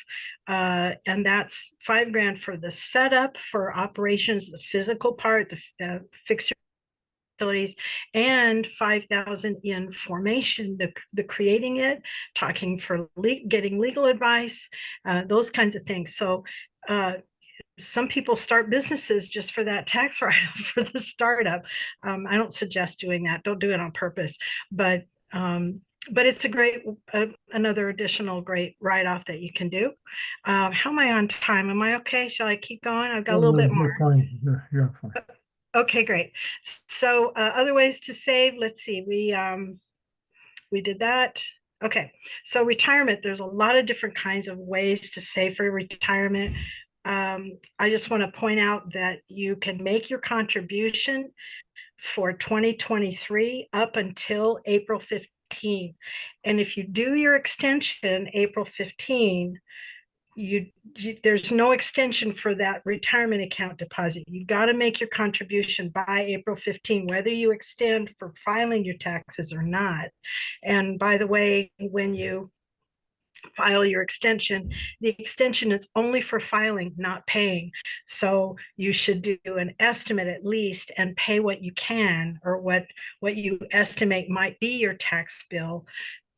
And that's $5,000 for the setup, for operations, the physical part, the fixture utilities, and $5,000 in formation, the creating it, talking for getting legal advice, those kinds of things. So some people start businesses just for that tax write-off for the startup. I don't suggest doing that. Don't do it on purpose. But it's a great, another additional great write-off that you can do. How am I on time? Am I okay? Shall I keep going? I've got a little bit more. You're fine. You're fine. Okay, great. So other ways to save, let's see, we did that. Okay, so retirement, there's a lot of different kinds of ways to save for retirement. I just want to point out that you can make your contribution for 2023 up until April 15. And if you do your extension April 15, there's no extension for that retirement account deposit. You got to make your contribution by April 15, whether you extend for filing your taxes or not. And by the way, when you file your extension, the extension is only for filing, not paying. So you should do an estimate at least and pay what you can, or what you estimate might be your tax bill.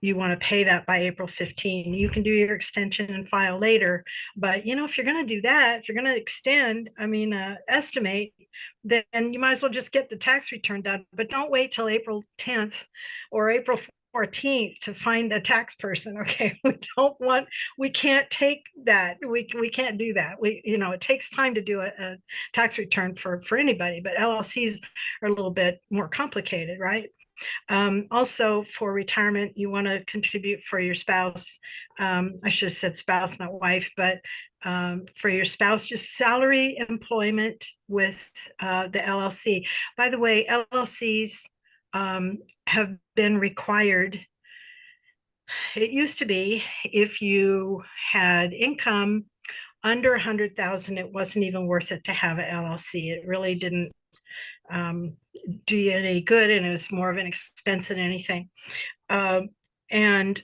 You want to pay that by April 15. You can do your extension and file later. But if you're going to do that, if you're going to extend, estimate, then you might as well just get the tax return done. But don't wait till April 10th or April 14th to find a tax person. Okay, we can't take that. We can't do that. It takes time to do a tax return for anybody, but LLCs are a little bit more complicated, right? Also, for retirement, you want to contribute for your spouse. I should have said spouse, not wife, but for your spouse, just salary employment with the LLC. By the way, LLCs have been required. It used to be if you had income under 100,000, it wasn't even worth it to have an LLC. It really didn't do you any good, and it was more of an expense than anything. And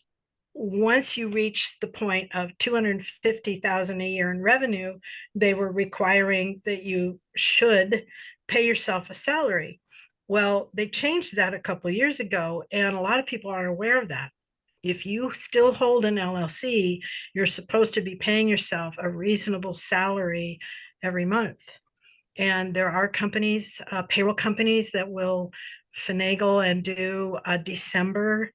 once you reach the point of 250,000 a year in revenue, they were requiring that you should pay yourself a salary. Well, they changed that a couple of years ago, and a lot of people aren't aware of that. If you still hold an LLC, you're supposed to be paying yourself a reasonable salary every month. And there are companies, payroll companies, that will finagle and do a December.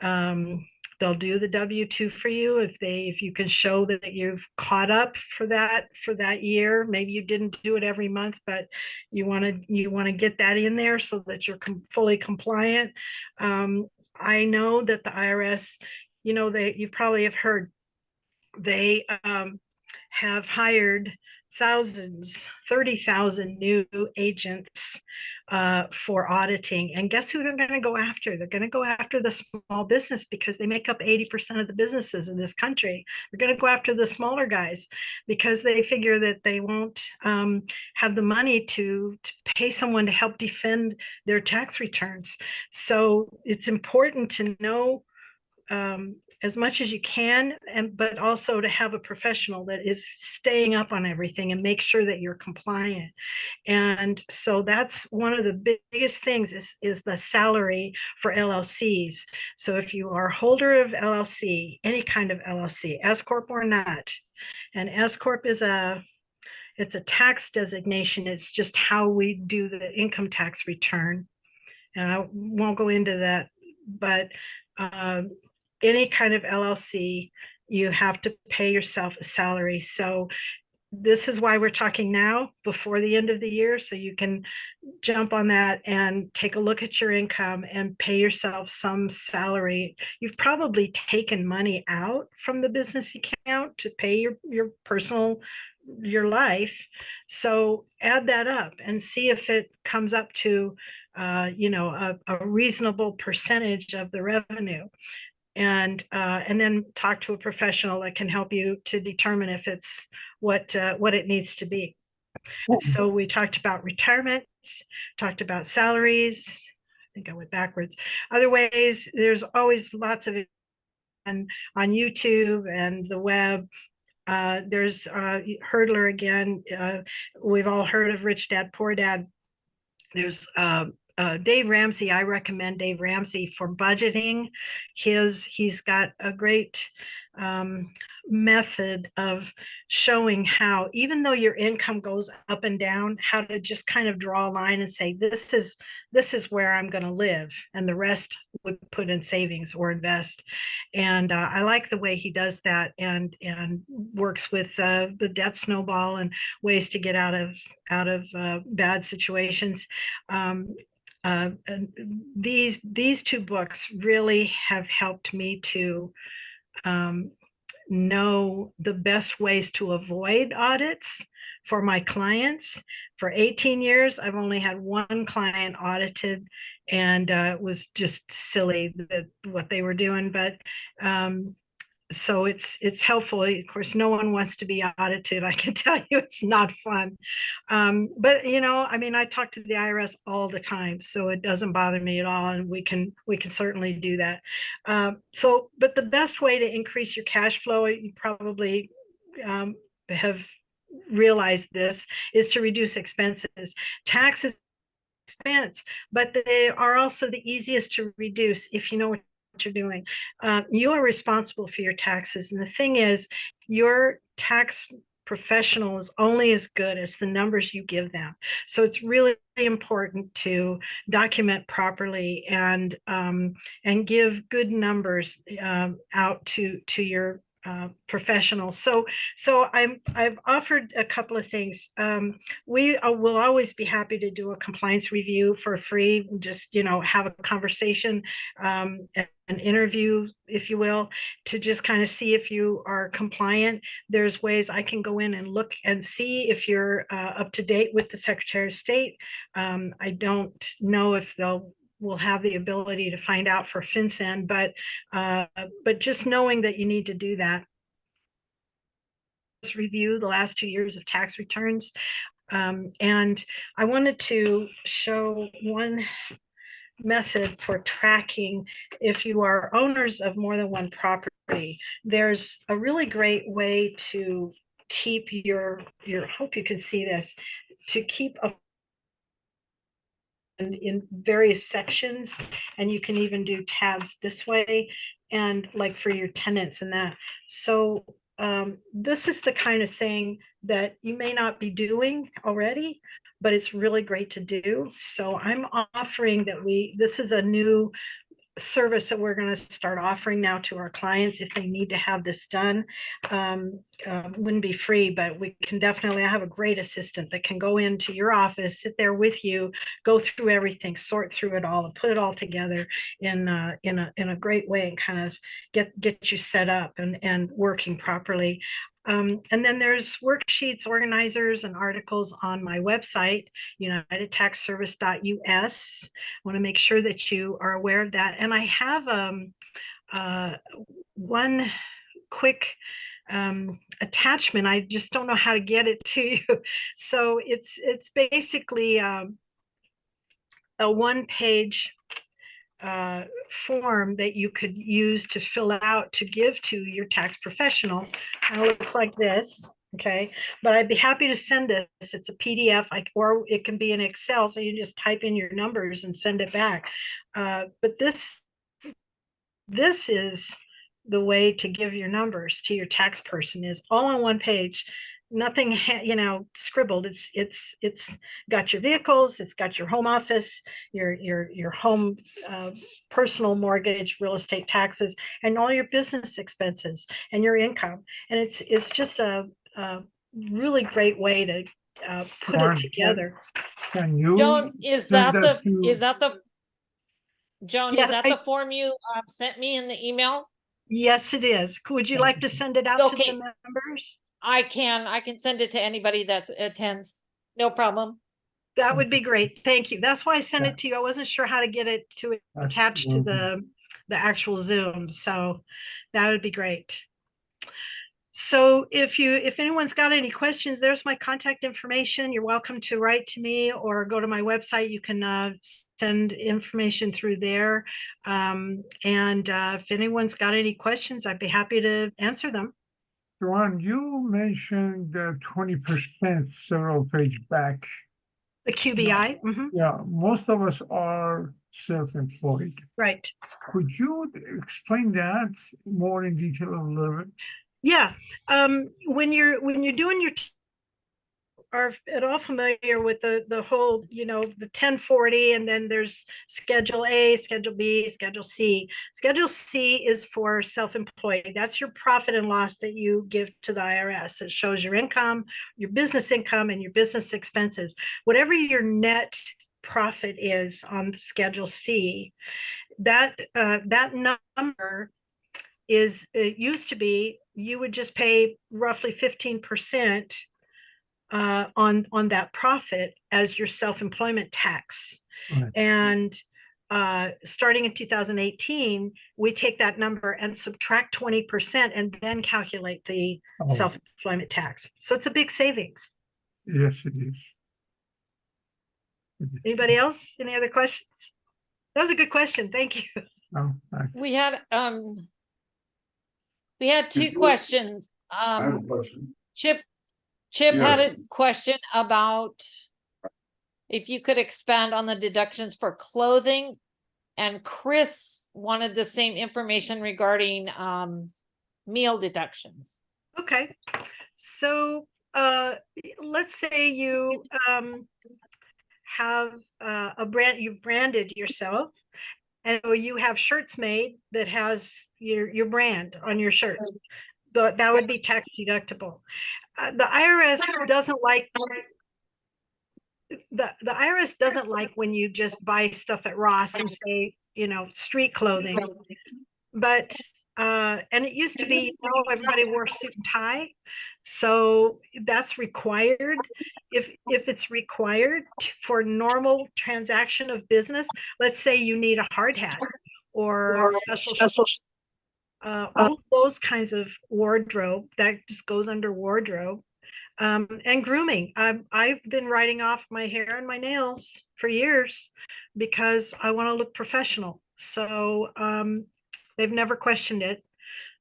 They'll do the W-2 for you if you can show that you've caught up for that year. Maybe you didn't do it every month, but you want to get that in there so that you're fully compliant. I know that the IRS, you probably have heard, they have hired 30,000 new agents for auditing. And guess who they're going to go after? They're going to go after the small business, because they make up 80% of the businesses in this country. They're going to go after the smaller guys because they figure that they won't have the money to pay someone to help defend their tax returns. So it's important to know as much as you can, but also to have a professional that is staying up on everything and make sure that you're compliant. And so that's one of the biggest things is the salary for LLCs. So if you are a holder of LLC, any kind of LLC, S Corp or not, and S Corp is it's a tax designation. It's just how we do the income tax return. And I won't go into that, but any kind of LLC, you have to pay yourself a salary. So this is why we're talking now before the end of the year, so you can jump on that and take a look at your income and pay yourself some salary. You've probably taken money out from the business account to pay your personal, your life. So add that up and see if it comes up to a reasonable percentage of the revenue. And then talk to a professional that can help you to determine if it's what it needs to be. So we talked about retirements, talked about salaries. I think I went backwards. Other ways, there's always lots of on YouTube and the web. There's Hurdler again. We've all heard of Rich Dad, Poor Dad. There's Dave Ramsey. I recommend Dave Ramsey for budgeting. He's got a great method of showing how, even though your income goes up and down, how to just kind of draw a line and say, this is where I'm going to live, and the rest would put in savings or invest. And I like the way he does that, and works with the debt snowball and ways to get out of bad situations. These two books really have helped me to know the best ways to avoid audits for my clients. For 18 years, I've only had one client audited, and it was just silly what they were doing. But so it's helpful. Of course, no one wants to be audited. I can tell you it's not fun. But I mean, I talk to the IRS all the time, so it doesn't bother me at all. And we can certainly do that. But the best way to increase your cash flow, you probably have realized this, is to reduce expenses. Taxes expense, but they are also the easiest to reduce if you know what you're doing. You are responsible for your taxes. And the thing is, your tax professional is only as good as the numbers you give them. So it's really important to document properly and give good numbers out to your professionals. So I've offered a couple of things. We will always be happy to do a compliance review for free. Just have a conversation, an interview, if you will, to just kind of see if you are compliant. There's ways I can go in and look and see if you're up to date with the Secretary of State. I don't know if we'll have the ability to find out for FinCEN, but just knowing that you need to do that. Review the last 2 years of tax returns. And I wanted to show one method for tracking if you are owners of more than one property. There's a really great way to keep your hope you can see this, to keep a in various sections, and you can even do tabs this way, and like for your tenants and that. So this is the kind of thing that you may not be doing already, but it's really great to do. So I'm offering that this is a new service that we're going to start offering now to our clients if they need to have this done. Wouldn't be free, but we can definitely, I have a great assistant that can go into your office, sit there with you, go through everything, sort through it all, and put it all together in a great way, and kind of get you set up and working properly. And then there's worksheets, organizers, and articles on my website, unitedtaxservice.us. I want to make sure that you are aware of that. And I have one quick attachment. I just don't know how to get it to you. So it's basically a one-page form that you could use to fill out to give to your tax professional. And it looks like this, okay? But I'd be happy to send this. It's a PDF, or it can be in Excel, so you just type in your numbers and send it back. But this is the way to give your numbers to your tax person, is all on one page. Nothing, scribbled. It's got your vehicles, it's got your home office, your home personal mortgage, real estate taxes, and all your business expenses and your income. And it's just a really great way to put Joan, it together. Can you Joan, is send that to- Joan, Yes, is that I- the form you sent me in the email? Yes, it is. Would you like to send it out to Okay. the members? I can send it to anybody that attends. No problem. That would be great. Thank you. That's why I sent Yeah. it to you. I wasn't sure how to get it to That's attach to wonderful. the actual Zoom. So that would be great. So if anyone's got any questions, there's my contact information. You're welcome to write to me or go to my website. You can send information through there. If anyone's got any questions, I'd be happy to answer them. Joan, you mentioned 20% several page back. The QBI, mhm, Yeah, most of us are self-employed. right. Could you explain that more in detail a little bit? Yeah, when you're doing your are at all familiar with the whole, the 1040, and then there's Schedule A, Schedule B, Schedule C. Schedule C is for self-employed. That's your profit and loss that you give to the IRS. It shows your income, your business income, and your business expenses. Whatever your net profit is on Schedule C, that number is, it used to be, you would just pay roughly 15% on that profit as your self-employment tax. Right. And starting in 2018, we take that number and subtract 20% and then calculate the Oh. self-employment tax. So it's a big savings. Yes, it is. Anybody else? Any other questions? That was a good question. Thank you. No, thank We had two questions. I have a question. Chip had Yes. a question about if you could expand on the deductions for clothing, and Chris wanted the same information regarding meal deductions. Okay, so let's say you have a brand, you've branded yourself, and so you have shirts made that has your brand on your shirt. That would be tax deductible. The IRS doesn't like the IRS doesn't like when you just buy stuff at Ross and say, street clothing. But and it used to be, everybody wore suit and tie. So that's required. If it's required for normal transaction of business, let's say you need a hard hat or special all those kinds of wardrobe, that just goes under wardrobe. And grooming. I've been writing off my hair and my nails for years because I want to look professional. So they've never questioned it.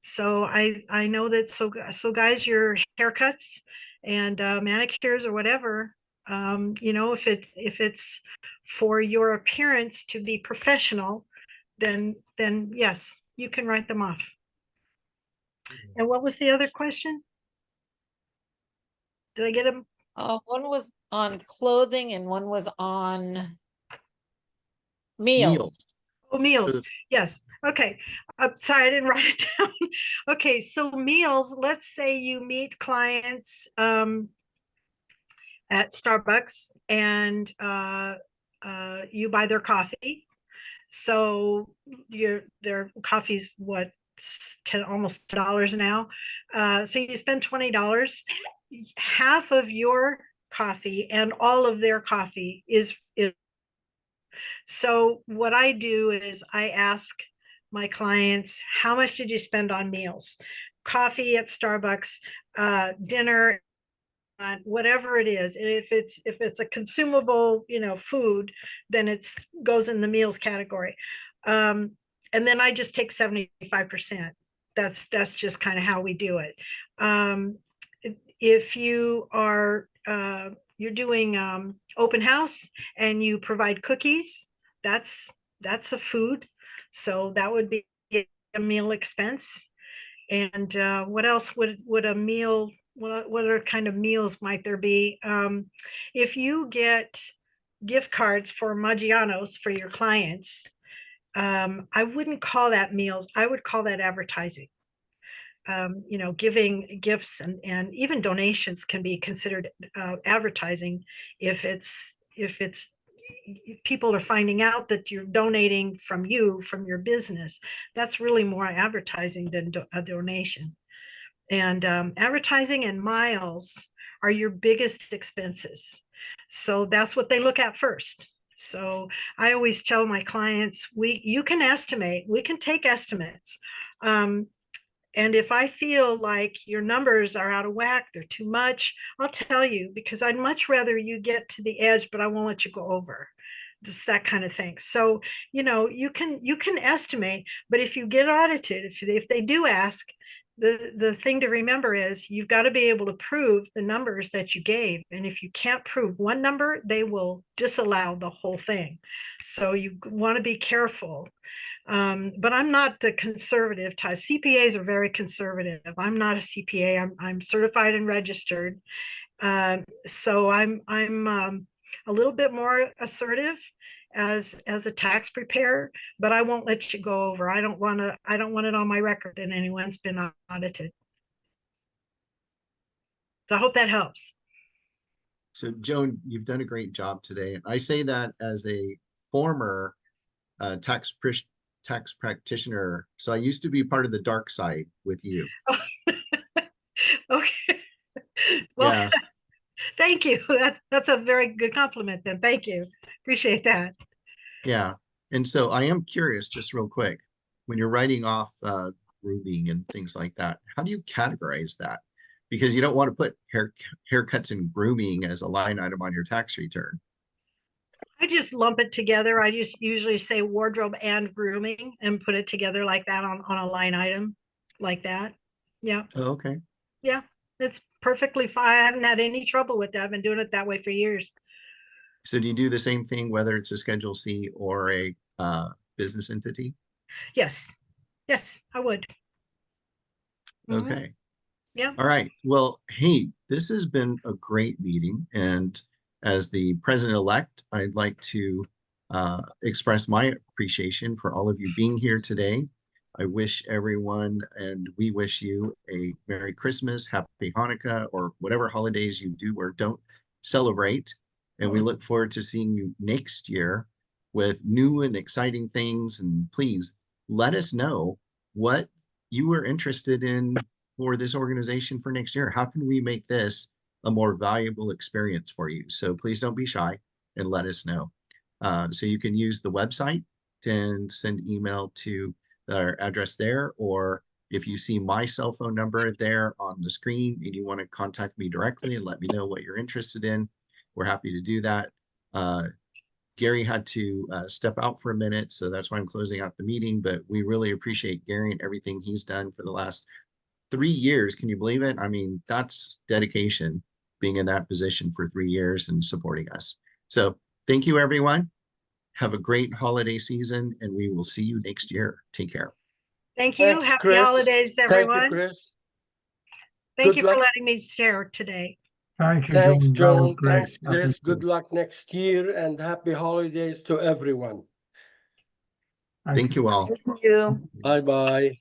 So I know that. So guys, your haircuts and manicures or whatever, if it's for your appearance to be professional, then yes, you can write them off. And what was the other question? Did I get them? One was on clothing and one was on meals. Oh, meals. So- Yes. Okay. Sorry, I didn't write it down. Okay. So meals, let's say you meet clients at Starbucks and you buy their coffee. So their coffee's what, almost $10 now. So you spend $20. Half of your coffee and all of their coffee is. So what I do is I ask my clients, how much did you spend on meals? Coffee at Starbucks, dinner, whatever it is. And if it's a consumable, food, then it's goes in the meals category. And then I just take 75%. That's just kind of how we do it. If you are you're doing open house and you provide cookies, that's a food, so that would be a meal expense. And what else would a meal, what other kind of meals might there be? If you get gift cards for Maggiano's for your clients, I wouldn't call that meals, I would call that advertising. You know, giving gifts and even donations can be considered advertising if it's people are finding out that you're donating from your business. That's really more advertising than a donation. And advertising and miles are your biggest expenses, so that's what they look at first. So I always tell my clients, you can estimate, we can take estimates. And if I feel like your numbers are out of whack, they're too much, I'll tell you, because I'd much rather you get to the edge, but I won't let you go over. It's that kind of thing. So, you know, you can estimate, but if you get audited, if they do ask, the thing to remember is you've got to be able to prove the numbers that you gave. And if you can't prove one number, they will disallow the whole thing. So you want to be careful. But I'm not the conservative type. CPAs are very conservative. I'm not a CPA. I'm certified and registered. So I'm a little bit more assertive as a tax preparer, but I won't let you go over. I don't want it on my record that anyone's been audited. So I hope that helps. So Joan, you've done a great job today. I say that as a former tax practitioner. So I used to be part of the dark side with you. Okay. Well, Yeah. thank you. That's a very good compliment then. Thank you. Appreciate that. Yeah. And so I am curious, just real quick, when you're writing off grooming and things like that, how do you categorize that? Because you don't want to put haircuts and grooming as a line item on your tax return. I just lump it together. I just usually say wardrobe and grooming and put it together like that on a line item like that. Yeah. Oh, okay. Yeah. It's perfectly fine. I haven't had any trouble with that. I've been doing it that way for years. So do you do the same thing, whether it's a Schedule C or a business entity? Yes. Yes, I would. Mhm. Okay. Yeah. All right. Well, hey, this has been a great meeting. And as the president-elect, I'd like to express my appreciation for all of you being here today. I wish everyone, and we wish you, a Merry Christmas, Happy Hanukkah, or whatever holidays you do or don't celebrate. And we look forward to seeing you next year with new and exciting things. And please let us know what you were interested in for this organization for next year. How can we make this a more valuable experience for you? So please don't be shy and let us know. So you can use the website and send email to our address there, or if you see my cell phone number there on the screen and you want to contact me directly and let me know what you're interested in, we're happy to do that. Gary had to step out for a minute, so that's why I'm closing out the meeting, but we really appreciate Gary and everything he's done for the last 3 years. Can you believe it? I mean, that's dedication, being in that position for 3 years and supporting us. So thank you, everyone. Have a great holiday season, and we will see you next year. Take care. Thank you. Thanks, Happy Chris. holidays, Thank you, everyone. Chris. Thank Good you for luck. letting me share today. Thank you, Thanks, Joan. That was Joan. great. Thanks, Chris. Appreciate Good it. luck next year and happy holidays to everyone. Thank you all. Thank you. Bye-bye.